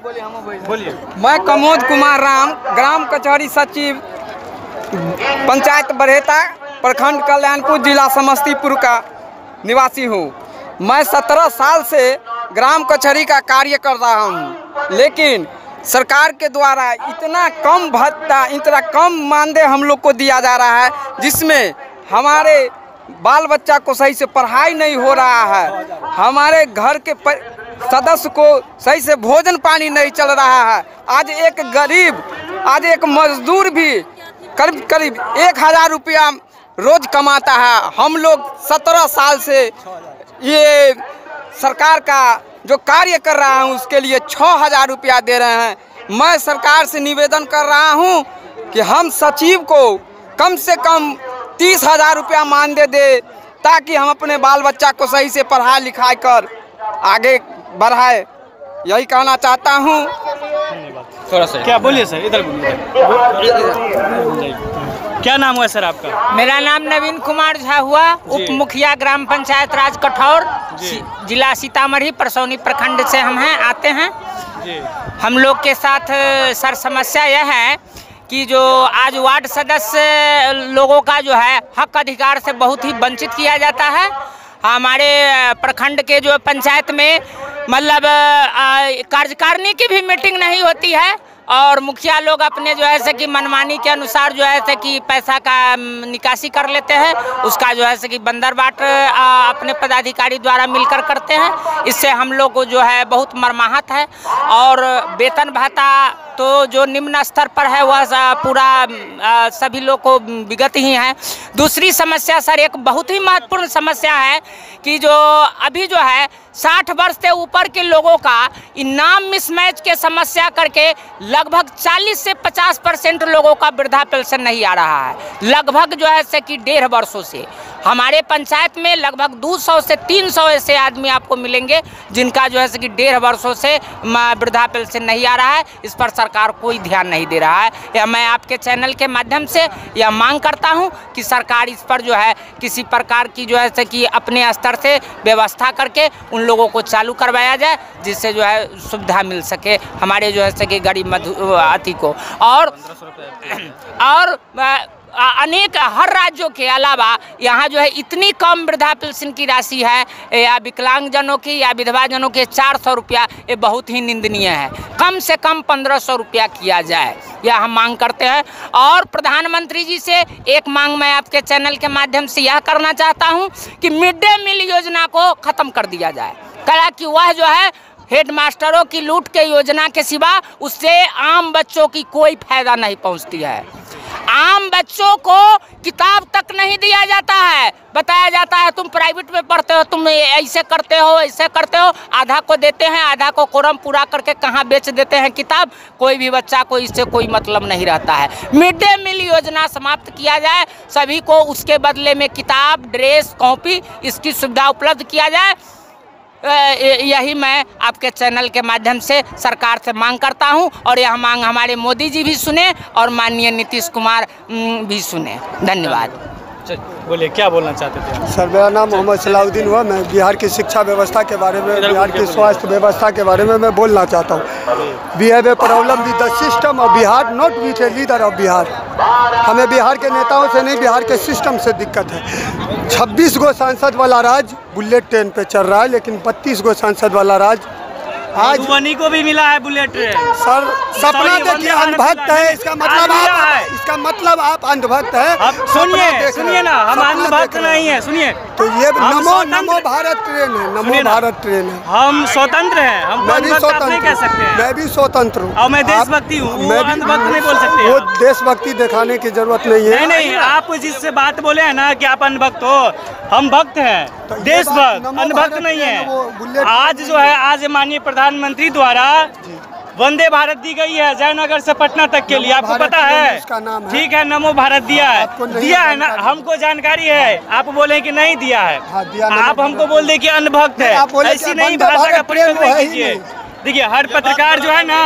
बोलिए। मैं कमोद कुमार राम, ग्राम कचहरी सचिव, पंचायत बरहेता, प्रखंड कल्याणपुर, जिला समस्तीपुर का निवासी हूँ। मैं 17 साल से ग्राम कचहरी का कार्य कर रहा हूँ, लेकिन सरकार के द्वारा इतना कम भत्ता, इतना कम मानदेय हम लोग को दिया जा रहा है, जिसमें हमारे बाल बच्चा को सही से पढ़ाई नहीं हो रहा है। हमारे घर के सदस्य को सही से भोजन पानी नहीं चल रहा है। आज एक गरीब, आज एक मजदूर भी करीब करीब 1000 रुपया रोज कमाता है। हम लोग 17 साल से ये सरकार का जो कार्य कर रहा हूँ उसके लिए 6000 रुपया दे रहे हैं। मैं सरकार से निवेदन कर रहा हूँ कि हम सचिव को कम से कम 30,000 रुपया मानदेय दे, ताकि हम अपने बाल बच्चा को सही से पढ़ाई लिखाई कर आगे बढ़ाए। यही कहना चाहता हूँ। थोड़ा सा क्या बोलिए सर, इधर बोलिए। क्या नाम हुआ सर आपका? मेरा नाम नवीन कुमार झा हुआ, उप मुखिया ग्राम पंचायत राज कठौर, जिला सीतामढ़ी, परसौनी प्रखंड से हम हैं, आते हैं। हम लोग के साथ सर समस्या यह है कि जो आज वार्ड सदस्य लोगों का जो है हक अधिकार से बहुत ही वंचित किया जाता है। हमारे प्रखंड के जो पंचायत में मतलब कार्यकारिणी की भी मीटिंग नहीं होती है, और मुखिया लोग अपने जो है से कि मनमानी के अनुसार जो है से कि पैसा का निकासी कर लेते हैं। उसका जो है से कि बंदरबाट अपने पदाधिकारी द्वारा मिलकर करते हैं। इससे हम लोग को जो है बहुत मर्माहत है। और वेतन भाता तो जो निम्न स्तर पर है वह पूरा सभी लोग को विगत ही है। दूसरी समस्या सर, एक बहुत ही महत्वपूर्ण समस्या है कि जो अभी जो है 60 वर्ष से ऊपर के लोगों का इनाम मिसमैच के समस्या करके लगभग 40 से 50% लोगों का वृद्धा पेंशन नहीं आ रहा है। लगभग जो है से कि 1.5 वर्षों से हमारे पंचायत में लगभग 200 से 300 ऐसे आदमी आपको मिलेंगे जिनका जो है से कि 1.5 वर्षों से वृद्धा पेंशन नहीं आ रहा है। इस पर सरकार कोई ध्यान नहीं दे रहा है। या मैं आपके चैनल के माध्यम से यह मांग करता हूं कि सरकार इस पर जो है किसी प्रकार की जो है से कि अपने स्तर से व्यवस्था करके उन लोगों को चालू करवाया जाए, जिससे जो है सुविधा मिल सके हमारे जो है से कि गरीब अति को। और अनेक हर राज्यों के अलावा यहाँ जो है इतनी कम वृद्धा पेंशन की राशि है, या विकलांगजनों की या विधवा जनों के 400 रुपया, ये बहुत ही निंदनीय है। कम से कम 1500 रुपया किया जाए, यह हम मांग करते हैं। और प्रधानमंत्री जी से एक मांग मैं आपके चैनल के माध्यम से यह करना चाहता हूँ कि मिड डे मील योजना को ख़त्म कर दिया जाए। कहा कि वह जो है हेड मास्टरों की लूट के योजना के सिवा उससे आम बच्चों की कोई फायदा नहीं पहुँचती है। आम बच्चों को किताब तक नहीं दिया जाता है, बताया जाता है तुम प्राइवेट में पढ़ते हो, तुम ऐसे करते हो, ऐसे करते हो। आधा को देते हैं, आधा को कोरम पूरा करके कहाँ बेच देते हैं किताब। कोई भी बच्चा को इससे कोई मतलब नहीं रहता है। मिड डे मील योजना समाप्त किया जाए, सभी को उसके बदले में किताब, ड्रेस, कॉपी, इसकी सुविधा उपलब्ध किया जाए। यही मैं आपके चैनल के माध्यम से सरकार से मांग करता हूं, और यह मांग हमारे मोदी जी भी सुने और माननीय नीतीश कुमार भी सुने। धन्यवाद। बोलिए, क्या बोलना चाहते थे सर? मेरा नाम मोहम्मद सलाउद्दीन हुआ। मैं बिहार की शिक्षा व्यवस्था के बारे में, बिहार की स्वास्थ्य व्यवस्था के बारे में मैं बोलना चाहता हूँ। We have a problem with the system of Bihar, not with a leader of Bihar. हमें बिहार के नेताओं से नहीं, बिहार के सिस्टम से दिक्कत है। 26 गो सांसद वाला राज बुलेट ट्रेन पे चल रहा है, लेकिन 32 गो सांसद वाला राज आज मधुबनी को भी मिला है बुलेट ट्रेन। सर सपना देखिए, अंधभक्त है। इसका मतलब आप अंधभक्त है। सुनिए ना, हम अंधभक्त नहीं है। सुनिए तो ये नमो भारत ट्रेन है, नमो भारत ट्रेन है। हम स्वतंत्र हैं, हम मैं भी स्वतंत्र नहीं कह सकते हैं। मैं भी स्वतंत्र हूँ और मैं देशभक्ति हूँ, वो अंधभक्त नहीं बोल सकते। वो देशभक्ति दिखाने की जरूरत नहीं है। नहीं, आप जिससे बात बोले हैं ना कि आप अंधभक्त हो, हम भक्त हैं, देशभक्त, अंधभक्त नहीं है। आज जो है, आज माननीय प्रधानमंत्री द्वारा वंदे भारत दी गई है जयनगर से पटना तक के लिए, आपको पता है? ठीक है, नमो भारत दिया है ना, हमको जानकारी है। आप बोले कि नहीं दिया है, आप हमको बोल दे कि अनभक्त है। ऐसी नहीं भाषा का प्रयोग नहीं कीजिए। देखिए, हर पत्रकार जो है ना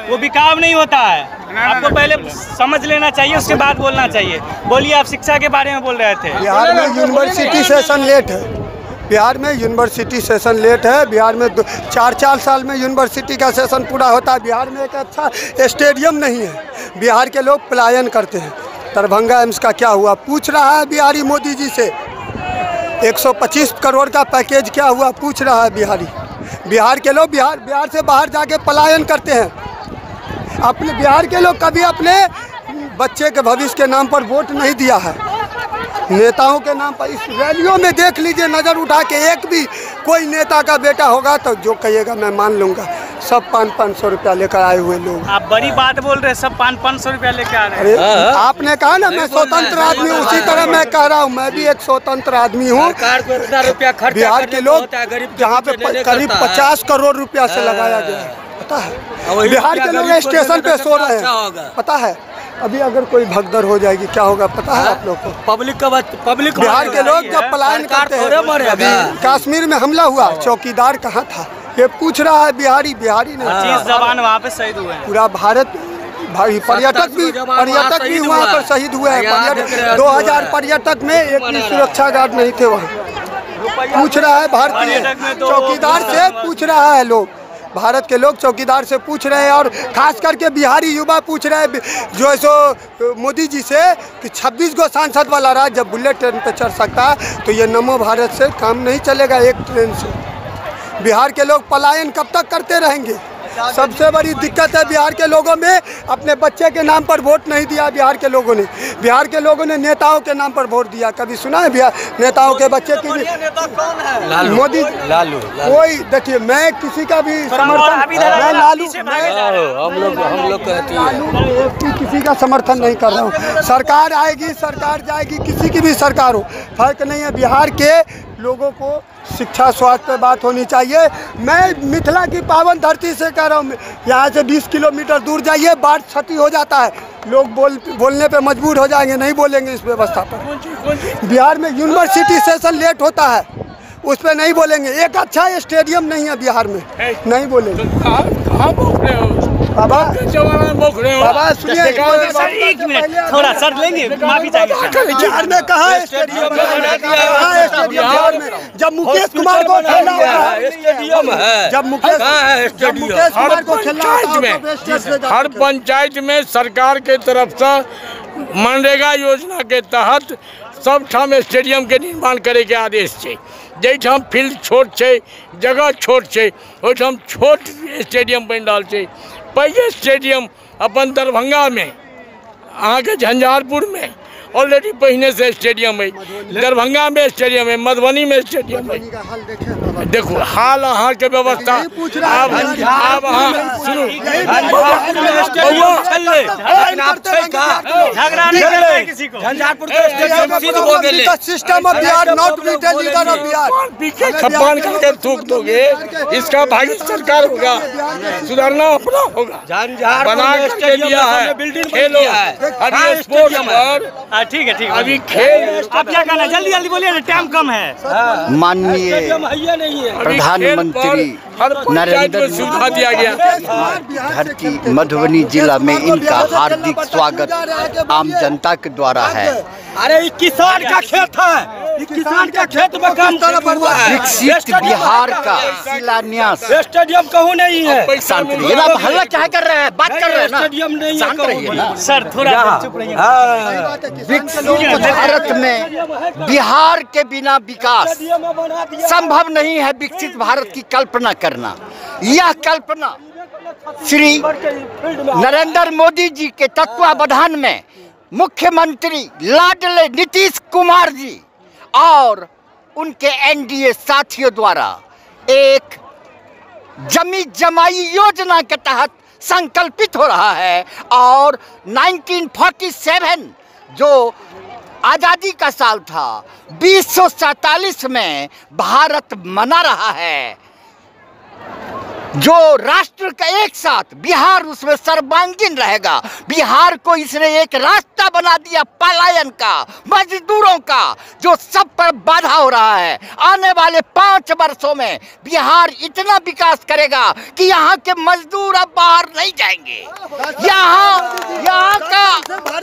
वो बिकाऊ नहीं होता है। आपको पहले समझ लेना चाहिए, उसके बाद बोलना चाहिए। बोलिए, आप शिक्षा के बारे में बोल रहे थे। बिहार में यूनिवर्सिटी सेशन लेट है, बिहार में यूनिवर्सिटी सेशन लेट है। बिहार में 4 साल में यूनिवर्सिटी का सेशन पूरा होता है। बिहार में एक अच्छा स्टेडियम नहीं है। बिहार के लोग पलायन करते हैं। दरभंगा एम्स का क्या हुआ पूछ रहा है बिहारी मोदी जी से। 125 करोड़ का पैकेज क्या हुआ पूछ रहा है बिहारी। बिहार के लोग बिहार से बाहर जाके पलायन करते हैं। अपने बिहार के लोग कभी अपने बच्चे के भविष्य के नाम पर वोट नहीं दिया है। नेताओं के नाम पर इस रैलियों में देख लीजिए, नज़र उठा के एक भी कोई नेता का बेटा होगा तो जो कहिएगा मैं मान लूँगा। सब 500 रुपया लेकर आए हुए लोग। आप बड़ी बात बोल रहे हैं, सब 500 रुपया लेकर आ रहे हैं। अरे आपने कहा ना मैं स्वतंत्र आदमी हूँ, उसी तरह मैं कह रहा हूँ मैं भी एक स्वतंत्र आदमी हूँ। बिहार के लोग जहाँ पे करीब 50 करोड़ रुपया से लगाया गया है, पता है। बिहार के लोग स्टेशन पे सो रहे हैं, पता है। अभी अगर कोई भगदड़ हो जाएगी क्या होगा पता है आप लोग को? पब्लिक बिहार के लोग जब पलायन करते हैं, अभी कश्मीर में हमला हुआ, चौकीदार कहाँ था ये पूछ रहा है बिहारी नहीं। 25 जवान वहाँ पे शहीद हुए हैं। पूरा भारत पर्यटक भी वहाँ पर शहीद हुए हैं। 2000 पर्यटक में एक भी सुरक्षा गार्ड नहीं थे वहाँ। पूछ रहा है भारतीय चौकीदार से पूछ रहा है लोग, भारत के लोग चौकीदार से पूछ रहे हैं। और खास करके बिहारी युवा पूछ रहे हैं जो है सो मोदी जी से कि 26 गो सांसद वाला राज्य जब बुलेट ट्रेन पे चढ़ सकता है तो ये नमो भारत से काम नहीं चलेगा एक ट्रेन से। बिहार के लोग पलायन कब तक करते रहेंगे? सबसे बड़ी दिक्कत है बिहार के लोगों में, अपने बच्चे के नाम पर वोट नहीं दिया बिहार के लोगों ने। बिहार के लोगों ने नेताओं के नाम पर वोट दिया। कभी सुना है बिहार नेताओं के बच्चे की भी? मोदी लालू। कोई देखिए मैं किसी का भी समर्थन, मैं लालू हम लोग कहते हैं किसी का समर्थन नहीं कर रहा हूँ। सरकार आएगी, सरकार जाएगी, किसी की भी सरकार हो, फर्क नहीं है। बिहार के लोगों को शिक्षा स्वास्थ्य पे बात होनी चाहिए। मैं मिथिला की पावन धरती से कह रहा हूँ, यहाँ से 20 किलोमीटर दूर जाइए, बाढ़ क्षति हो जाता है, लोग बोलने पे मजबूर हो जाएंगे, नहीं बोलेंगे इस व्यवस्था पर। बिहार में यूनिवर्सिटी सेशन लेट होता है, उस पर नहीं बोलेंगे। एक अच्छा स्टेडियम नहीं है बिहार में, नहीं बोलेंगे। बाबा सुनिए सर एक मिनट थोड़ा सर लेंगे, माफी चाहिए। बिहार में कहा स्टेडियम में? जब मुकेश कुमार को खेलना होता, जब मुकेश कुमार को खेलना होता, हर पंचायत में सरकार के तरफ से मनरेगा योजना के तहत सब ठाम स्टेडियम के निर्माण करे के आदेश है। जैठाम फील्ड छोट है, जगह छोट है, ओठाम छोट स्टेडियम बन रहा है। पहले स्टेडियम अपन दरभंगा में, अहाँ के झंझारपुर में ऑलरेडी पहले से स्टेडियम है, दरभंगा में स्टेडियम है, मधुबनी में स्टेडियम है। देखो हाल अहाँ के व्यवस्था अब अहाँ सुनो, छप्पन करके थूक दोगे, इसका भागी सरकार होगा, सुधारना अपना होगा। बना के लिया है, खेलो अभी स्पोर्ट्स पर। ठीक है अभी खेल। आप क्या कहना, जल्दी जल्दी बोलिए, टाइम कम है। माननीय प्रधानमंत्री नरेंद्र सुविधा दिया गया धरती मधुबनी जिला में इनका हार्दिक स्वागत आम जनता के द्वारा है। अरे किसान का खेत है, किसान का खेत में काम हुआ है। विकसित बिहार का शिलान्यास स्टेडियम कहूँ नहीं है। शांत रहिए ना, हल्ला क्या कर रहे हैं, बात कर रहे हैं ना, स्टेडियम नहीं शांत रहिए ना सर, थोड़ा चुप रहिए। विकसित भारत में बिहार के बिना विकास संभव नहीं है। विकसित भारत की कल्पना करना, यह कल्पना श्री नरेंद्र मोदी जी के तत्वावधान में मुख्यमंत्री लाडले नीतीश कुमार जी और उनके एनडीए साथियों द्वारा एक जमी जमाई योजना के तहत संकल्पित हो रहा है। और 1947 जो आज़ादी का साल था, 2047 में भारत मना रहा है जो राष्ट्र का एक साथ बिहार उसमें सर्वांगीण रहेगा। बिहार को इसने एक रास्ता बना दिया पलायन का, मजदूरों का, जो सब पर बाधा हो रहा है। आने वाले 5 वर्षों में बिहार इतना विकास करेगा कि यहाँ के मजदूर अब बाहर नहीं जाएंगे। यहाँ का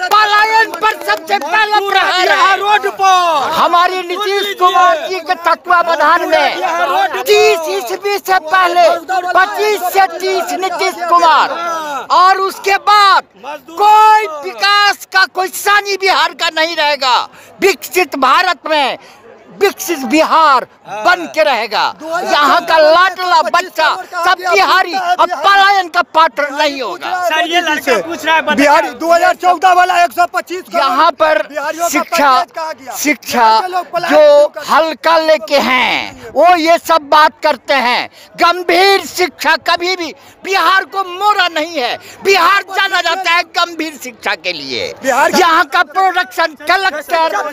पलायन पर सबसे पहला प्रहार है रोड पर। हमारे नीतीश कुमार जी के तत्वावधान में 30 ईस्वी से पहले 25 से 30 नीतीश कुमार, और उसके बाद कोई विकास का कोई सानी बिहार का नहीं रहेगा। विकसित भारत में विकसित बिहार बन के रहेगा। यहाँ का लाडला बच्चा सब बिहारी अब पलायन का पात्र नहीं होगा। सर ये लड़का पूछ रहा है बिहारी 2014 वाला 125 यहाँ पर शिक्षा जो हल्का लेके हैं वो ये सब बात करते हैं। गंभीर शिक्षा कभी भी बिहार को मोड़ा नहीं है। बिहार जाना जाता है गंभीर शिक्षा के लिए। यहाँ का प्रोडक्शन कलेक्टर हर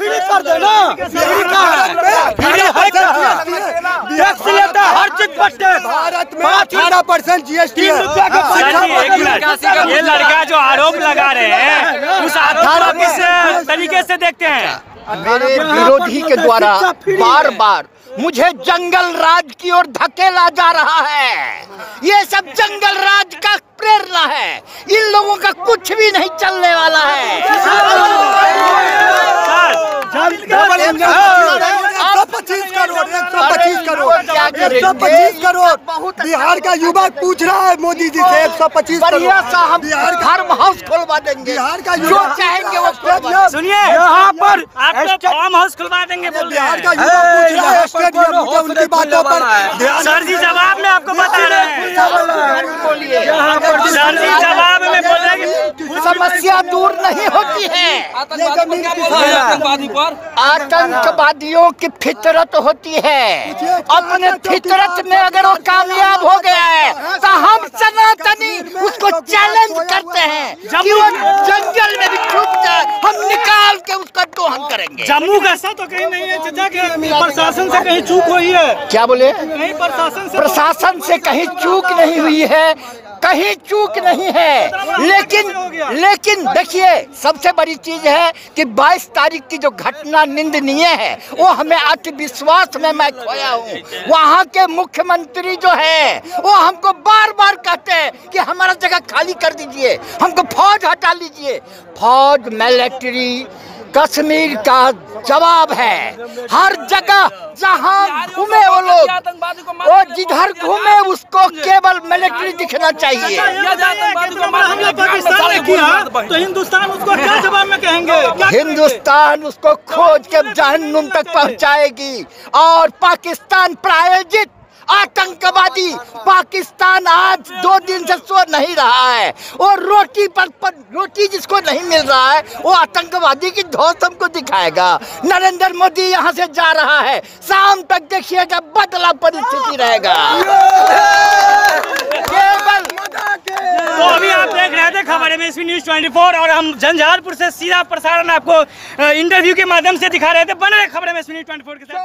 चीज पर भारत में 18% GST है। ये लड़का जो आरोप लगा रहे हैं उस आरोप को किस तरीके से देखते हैं? मेरे विरोधी के द्वारा बार बार मुझे जंगल राज की ओर धकेला जा रहा है। ये सब जंगल राज का प्रेरणा है। इन लोगों का कुछ भी नहीं चलने वाला है। 125 करोड़ बिहार का युवा पूछ रहा है मोदी जी से 125 बढ़िया सा हम फार्म हाउस खुलवा देंगे। बिहार का जो चाहेंगे वो सुनिए, यहाँ पर आप फार्म हाउस खुलवा देंगे बोल रहे बिहार का युवा पूछ रहा है स्टेडियम। मुझे उनकी बातों पर सर जी जवाब में आपको बता रहे हैं। सर जी जवाब में बोल रहे हैं समस्या दूर नहीं होती है। आतंकवादियों की फितरत होती है। अपने फितरत में अगर वो कामयाब हो गया है तो हम सनातनी उसको चैलेंज करते हैं कि वो जंगल में भी छुप जाए, हम निकाल के उसका दोहन करेंगे। जम्मू का ऐसा तो कहीं नहीं है चाचा कि प्रशासन से कहीं चूक हुई है? क्या बोले? कहीं प्रशासन से कहीं चूक नहीं हुई है, कहीं चूक नहीं है। लेकिन देखिए सबसे बड़ी चीज है कि 22 तारीख की जो घटना निंदनीय है वो हमें आत्मविश्वास में मैं खोया हूँ। वहाँ के मुख्यमंत्री जो है वो हमको बार बार कहते हैं कि हमारा जगह खाली कर दीजिए, हमको फौज हटा लीजिए। फौज मिलिट्री कश्मीर का जवाब है। हर जगह जहाँ घूमे वो लोग, वो जिधर घूमे उसको केवल मिलिट्री दिखना चाहिए। पाकिस्तान ने किया तो हिंदुस्तान उसको क्या जवाब में कहेंगे? हिंदुस्तान उसको खोज के जहन्नुम तक पहुंचाएगी। और पाकिस्तान प्रायोजित आतंकवादी पाकिस्तान आज 2 दिन से सो नहीं रहा है। और रोटी जिसको नहीं मिल रहा है वो आतंकवादी की धौस हमको दिखाएगा। नरेंद्र मोदी यहाँ से जा रहा है, शाम तक देखिएगा बदला परिस्थिति रहेगा। तो अभी आप देख रहे थे खबर MSP News 24 और हम झंझारपुर से सीधा प्रसारण आपको इंटरव्यू के माध्यम से दिखा रहे थे। बने रहे खबर MSP News 24 के साथ।